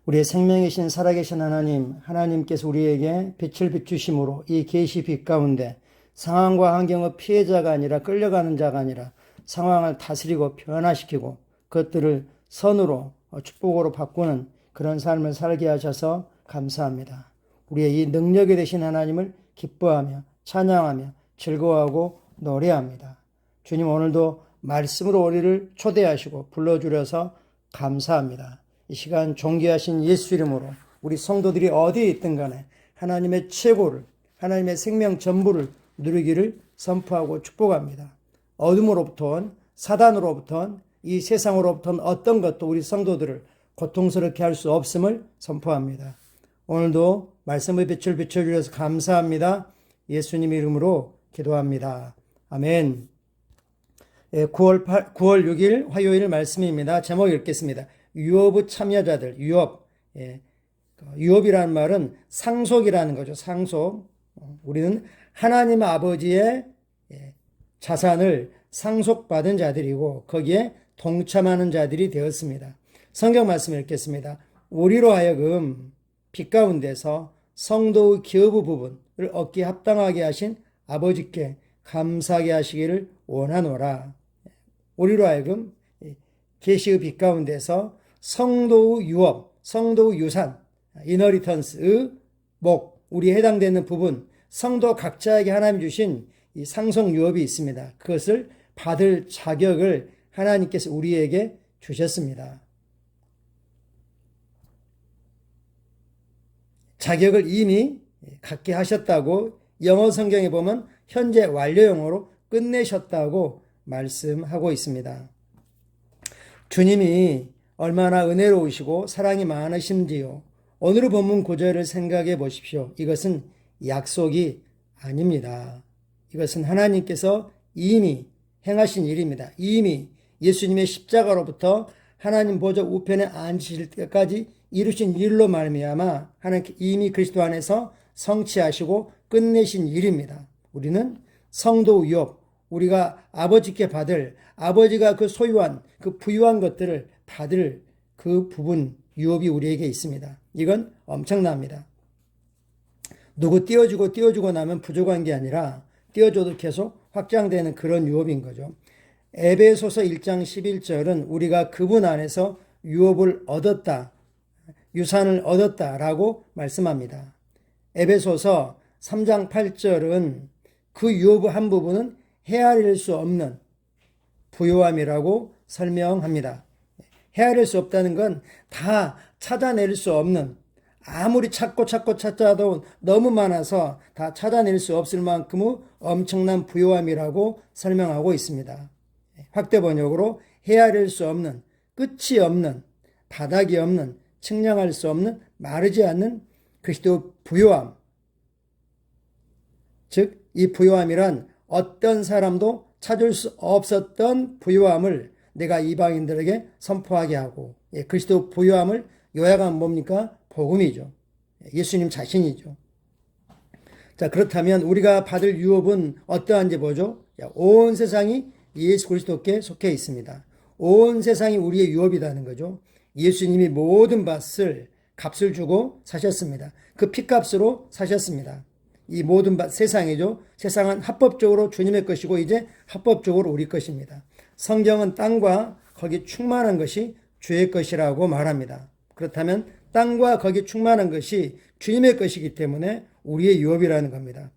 우리의 생명이신 살아계신 하나님, 하나님께서 우리에게 빛을 비추심으로 이 계시 빛 가운데 상황과 환경의 피해자가 아니라 끌려가는 자가 아니라 상황을 다스리고 변화시키고 그것들을 선으로 축복으로 바꾸는 그런 삶을 살게 하셔서 감사합니다. 우리의 이 능력이 되신 하나님을 기뻐하며 찬양하며 즐거워하고 노래합니다. 주님, 오늘도 말씀으로 우리를 초대하시고 불러주셔서 감사합니다. 이 시간 존귀하신 예수 이름으로 우리 성도들이 어디에 있든 간에 하나님의 최고를, 하나님의 생명 전부를 누리기를 선포하고 축복합니다. 어둠으로부터, 사단으로부터, 이 세상으로부터 어떤 것도 우리 성도들을 고통스럽게 할 수 없음을 선포합니다. 오늘도 말씀의 빛을 비춰주셔서 감사합니다. 예수님 이름으로 기도합니다. 아멘. 9월 6일 화요일 말씀입니다. 제목 읽겠습니다. 유업의 참여자들, 유업. 유업이라는 말은 상속이라는 거죠. 상속. 우리는 하나님 아버지의 자산을 상속받은 자들이고 거기에 동참하는 자들이 되었습니다. 성경 말씀 읽겠습니다. 우리로 하여금 빛 가운데서 성도의 기업의 부분을 얻기에 합당하게 하신 아버지께 감사하게 하시기를 원하노라. 우리로 하여금 계시의 빛 가운데서 성도의 유업, 성도의 유산, 이너리턴스의 목, 우리에 해당되는 부분, 성도 각자에게 하나님 주신 이 상속 유업이 있습니다. 그것을 받을 자격을 하나님께서 우리에게 주셨습니다. 자격을 이미 갖게 하셨다고 영어 성경에 보면 현재 완료형으로 끝내셨다고 말씀하고 있습니다. 주님이 얼마나 은혜로우시고 사랑이 많으신지요. 오늘의 본문 구절을 생각해 보십시오. 이것은 약속이 아닙니다. 이것은 하나님께서 이미 행하신 일입니다. 이미 예수님의 십자가로부터 하나님 보좌 우편에 앉으실 때까지 이루신 일로 말미암아 하나님께 이미 그리스도 안에서 성취하시고 끝내신 일입니다. 우리는 성도 유업, 우리가 아버지께 받을, 아버지가 그 소유한, 그 부유한 것들을 받을 그 부분 유업이 우리에게 있습니다. 이건 엄청납니다. 누구 띄워주고 나면 부족한 게 아니라 띄워줘도 계속 확장되는 그런 유업인 거죠. 에베소서 1장 11절은 우리가 그분 안에서 유업을 얻었다, 유산을 얻었다라고 말씀합니다. 에베소서 3장 8절은 그 유업의 한 부분은 헤아릴 수 없는 부요함이라고 설명합니다. 헤아릴 수 없다는 건 다 찾아낼 수 없는, 아무리 찾아도 너무 많아서 다 찾아낼 수 없을 만큼의 엄청난 부요함이라고 설명하고 있습니다. 확대 번역으로 헤아릴 수 없는, 끝이 없는, 바닥이 없는, 측량할 수 없는, 마르지 않는 그리스도 부요함. 즉, 이 부요함이란 어떤 사람도 찾을 수 없었던 부요함을 내가 이방인들에게 선포하게 하고, 그리스도 부요함을 요약하면 뭡니까? 복음이죠. 예수님 자신이죠. 자, 그렇다면 우리가 받을 유업은 어떠한지 보죠. 온 세상이 예수 그리스도께 속해 있습니다. 온 세상이 우리의 유업이라는 거죠. 예수님이 모든 값을 주고 사셨습니다. 그 핏값으로 사셨습니다. 이 모든 세상이죠. 세상은 합법적으로 주님의 것이고 이제 합법적으로 우리 것입니다. 성경은 땅과 거기 충만한 것이 주의 것이라고 말합니다. 그렇다면 땅과 거기 충만한 것이 주님의 것이기 때문에 우리의 유업이라는 겁니다.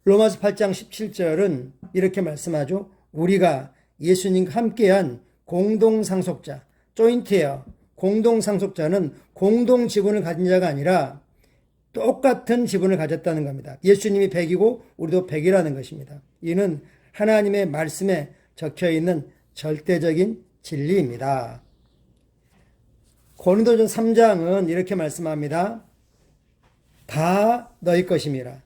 로마서 8장 17절은 이렇게 말씀하죠. 우리가 예수님과 함께한 공동상속자, 조인트예요. 공동상속자는 공동 지분을 가진 자가 아니라 똑같은 지분을 가졌다는 겁니다. 예수님이 100이고 우리도 100이라는 것입니다. 이는 하나님의 말씀에 적혀있는 절대적인 진리입니다. 고린도전 3장은 이렇게 말씀합니다. 다 너희 것임이라.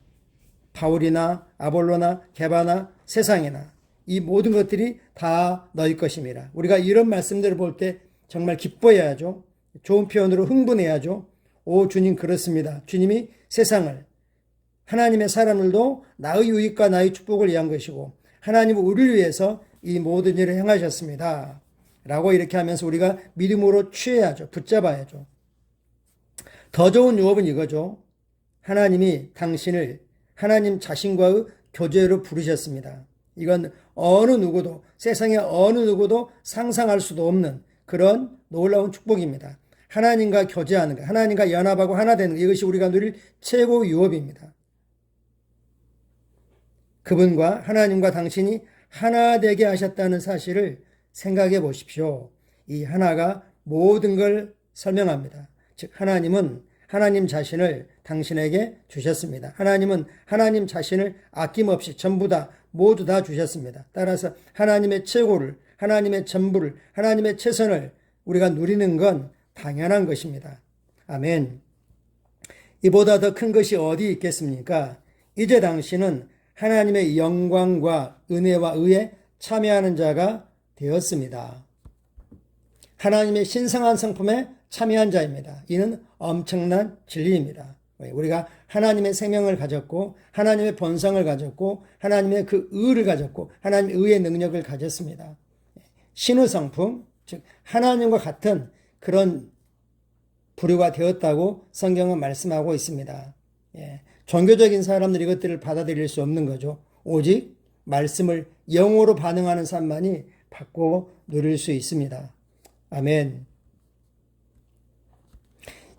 바울이나 아볼로나 게바나 세상이나 이 모든 것들이 다 너희 것임이라. 우리가 이런 말씀들을 볼 때 정말 기뻐해야죠. 좋은 표현으로 흥분해야죠. 오 주님 그렇습니다. 주님이 세상을, 하나님의 사람들도 나의 유익과 나의 축복을 위한 것이고 하나님은 우리를 위해서 이 모든 일을 행하셨습니다. 라고 이렇게 하면서 우리가 믿음으로 취해야죠. 붙잡아야죠. 더 좋은 유업은 이거죠. 하나님이 당신을 하나님 자신과의 교제로 부르셨습니다. 이건 어느 누구도, 세상의 어느 누구도 상상할 수도 없는 그런 놀라운 축복입니다. 하나님과 교제하는 것, 하나님과 연합하고 하나 되는 것, 이것이 우리가 누릴 최고 유업입니다. 그분과 하나님과 당신이 하나 되게 하셨다는 사실을 생각해 보십시오. 이 하나가 모든 걸 설명합니다. 즉 하나님은 하나님 자신을 당신에게 주셨습니다. 하나님은 하나님 자신을 아낌없이 전부 다 모두 다 주셨습니다. 따라서 하나님의 최고를, 하나님의 전부를, 하나님의 최선을 우리가 누리는 건 당연한 것입니다. 아멘. 이보다 더 큰 것이 어디 있겠습니까? 이제 당신은 하나님의 영광과 은혜와 의에 참여하는 자가 되었습니다. 하나님의 신성한 성품에 참여한 자입니다. 이는 엄청난 진리입니다. 우리가 하나님의 생명을 가졌고 하나님의 본성을 가졌고 하나님의 그 의를 가졌고 하나님의 의의 능력을 가졌습니다. 신의 성품, 즉 하나님과 같은 그런 부류가 되었다고 성경은 말씀하고 있습니다. 종교적인 사람들이 이것들을 받아들일 수 없는 거죠. 오직 말씀을 영으로 반응하는 삶만이 받고 누릴 수 있습니다. 아멘.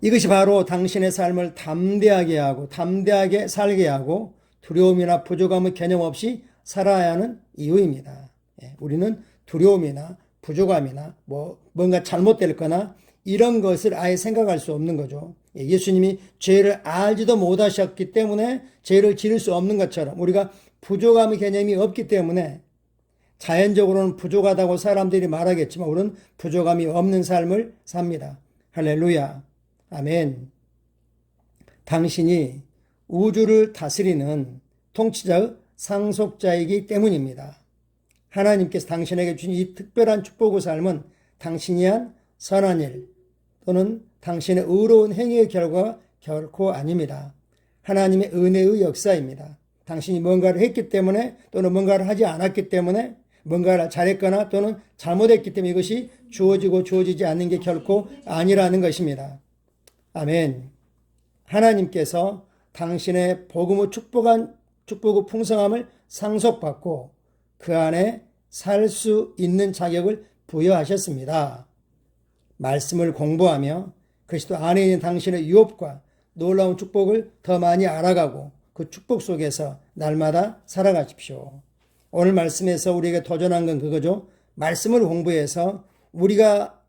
이것이 바로 당신의 삶을 담대하게 하고 담대하게 살게 하고 두려움이나 부족함의 개념 없이 살아야 하는 이유입니다. 우리는 두려움이나 부족함이나 뭔가 잘못될 거나 이런 것을 아예 생각할 수 없는 거죠. 예수님이 죄를 알지도 못하셨기 때문에 죄를 지을 수 없는 것처럼 우리가 부족함의 개념이 없기 때문에 자연적으로는 부족하다고 사람들이 말하겠지만 우리는 부족함이 없는 삶을 삽니다. 할렐루야. 아멘. 당신이 우주를 다스리는 통치자의 상속자이기 때문입니다. 하나님께서 당신에게 주신 이 특별한 축복의 삶은 당신이 한 선한 일 또는 당신의 의로운 행위의 결과가 결코 아닙니다. 하나님의 은혜의 역사입니다. 당신이 뭔가를 했기 때문에 또는 뭔가를 하지 않았기 때문에 뭔가를 잘했거나 또는 잘못했기 때문에 이것이 주어지고 주어지지 않는 게 결코 아니라는 것입니다. 아멘. 하나님께서 당신의 복음의 축복의 풍성함을 상속받고 그 안에 살 수 있는 자격을 부여하셨습니다. 말씀을 공부하며 그리스도 안에 있는 당신의 유업과 놀라운 축복을 더 많이 알아가고 그 축복 속에서 날마다 살아가십시오. 오늘 말씀에서 우리에게 도전한 건 그거죠. 말씀을 공부해서 우리가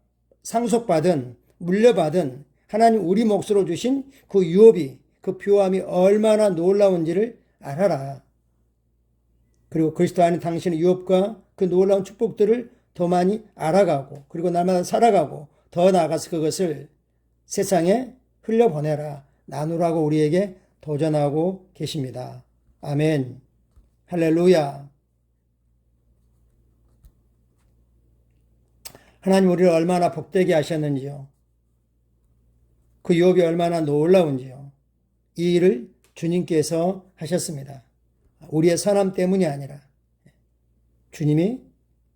상속받은, 물려받은 하나님 우리 몫으로 주신 그 유업이, 그 표함이 얼마나 놀라운지를 알아라. 그리고 그리스도 안에 당신의 유업과 그 놀라운 축복들을 더 많이 알아가고 그리고 날마다 살아가고 더 나아가서 그것을 세상에 흘려보내라. 나누라고 우리에게 도전하고 계십니다. 아멘. 할렐루야. 하나님 우리를 얼마나 복되게 하셨는지요. 그 유업이 얼마나 놀라운지요. 이 일을 주님께서 하셨습니다. 우리의 선함 때문이 아니라 주님이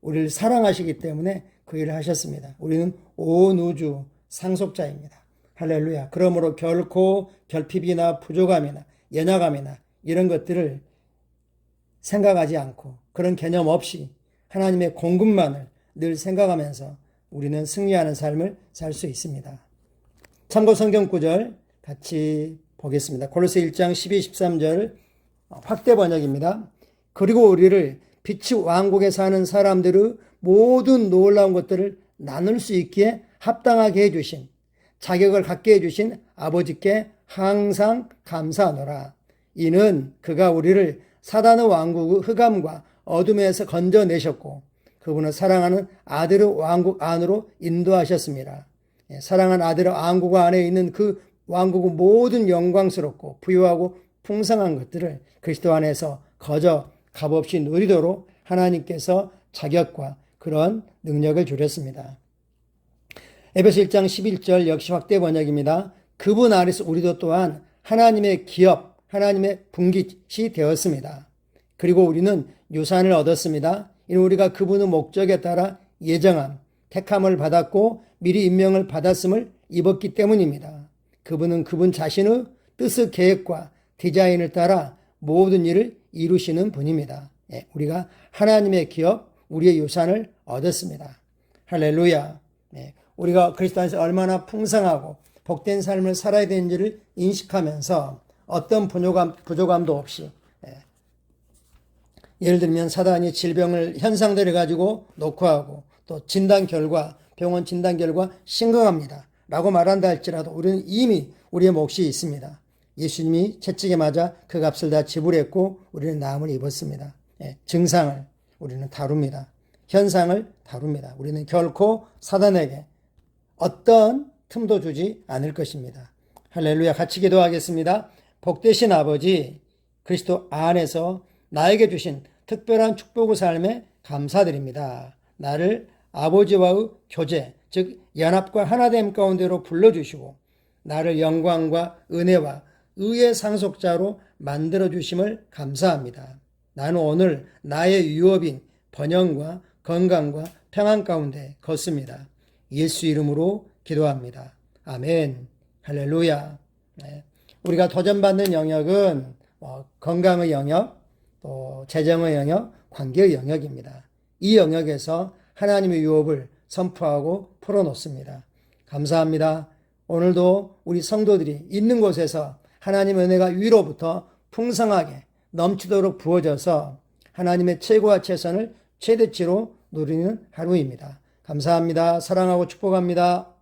우리를 사랑하시기 때문에 그 일을 하셨습니다. 우리는 온 우주 상속자입니다. 할렐루야. 그러므로 결코 결핍이나 부족함이나 연약함이나 이런 것들을 생각하지 않고 그런 개념 없이 하나님의 공급만을 늘 생각하면서 우리는 승리하는 삶을 살 수 있습니다. 참고 성경 구절 같이 보겠습니다. 골로새 1장 12, 13절 확대 번역입니다. 그리고 우리를 빛의 왕국에 사는 사람들의 모든 놀라운 것들을 나눌 수 있기에 합당하게 해주신 자격을 갖게 해주신 아버지께 항상 감사하노라. 이는 그가 우리를 사단의 왕국의 흑암과 어둠에서 건져내셨고 그분을 사랑하는 아들의 왕국 안으로 인도하셨습니다. 사랑하는 아들의 왕국 안에 있는 그 왕국의 모든 영광스럽고 부유하고 풍성한 것들을 그리스도 안에서 거저 값없이 누리도록 하나님께서 자격과 그런 능력을 주셨습니다. 에베소 1장 11절 역시 확대 번역입니다. 그분 안에서 우리도 또한 하나님의 기업, 하나님의 분깃이 되었습니다. 그리고 우리는 유산을 얻었습니다. 이는 우리가 그분의 목적에 따라 예정함, 택함을 받았고 미리 임명을 받았음을 입었기 때문입니다. 그분은 그분 자신의 뜻의 계획과 디자인을 따라 모든 일을 이루시는 분입니다. 예, 우리가 하나님의 기업, 우리의 유산을 얻었습니다. 할렐루야. 예, 우리가 그리스도 안에서 얼마나 풍성하고 복된 삶을 살아야 되는지를 인식하면서 어떤 부족함도 없이, 예를 들면 사단이 질병을 현상들을 가지고 녹화하고 또 병원 진단 결과 심각합니다 라고 말한다 할지라도 우리는 이미 우리의 몫이 있습니다. 예수님이 채찍에 맞아 그 값을 다 지불했고 우리는 나음을 입었습니다. 증상을 우리는 다룹니다. 현상을 다룹니다. 우리는 결코 사단에게 어떤 틈도 주지 않을 것입니다. 할렐루야. 같이 기도하겠습니다. 복되신 아버지, 그리스도 안에서 나에게 주신 특별한 축복의 삶에 감사드립니다. 나를 아버지와의 교제, 즉 연합과 하나됨 가운데로 불러주시고 나를 영광과 은혜와 의의 상속자로 만들어주심을 감사합니다. 나는 오늘 나의 유업인 번영과 건강과 평안 가운데 걷습니다. 예수 이름으로 기도합니다. 아멘. 할렐루야. 네. 우리가 도전받는 영역은 건강의 영역, 또 재정의 영역, 관계의 영역입니다. 이 영역에서 하나님의 유업을 선포하고 풀어놓습니다. 감사합니다. 오늘도 우리 성도들이 있는 곳에서 하나님의 은혜가 위로부터 풍성하게 넘치도록 부어져서 하나님의 최고와 최선을 최대치로 누리는 하루입니다. 감사합니다. 사랑하고 축복합니다.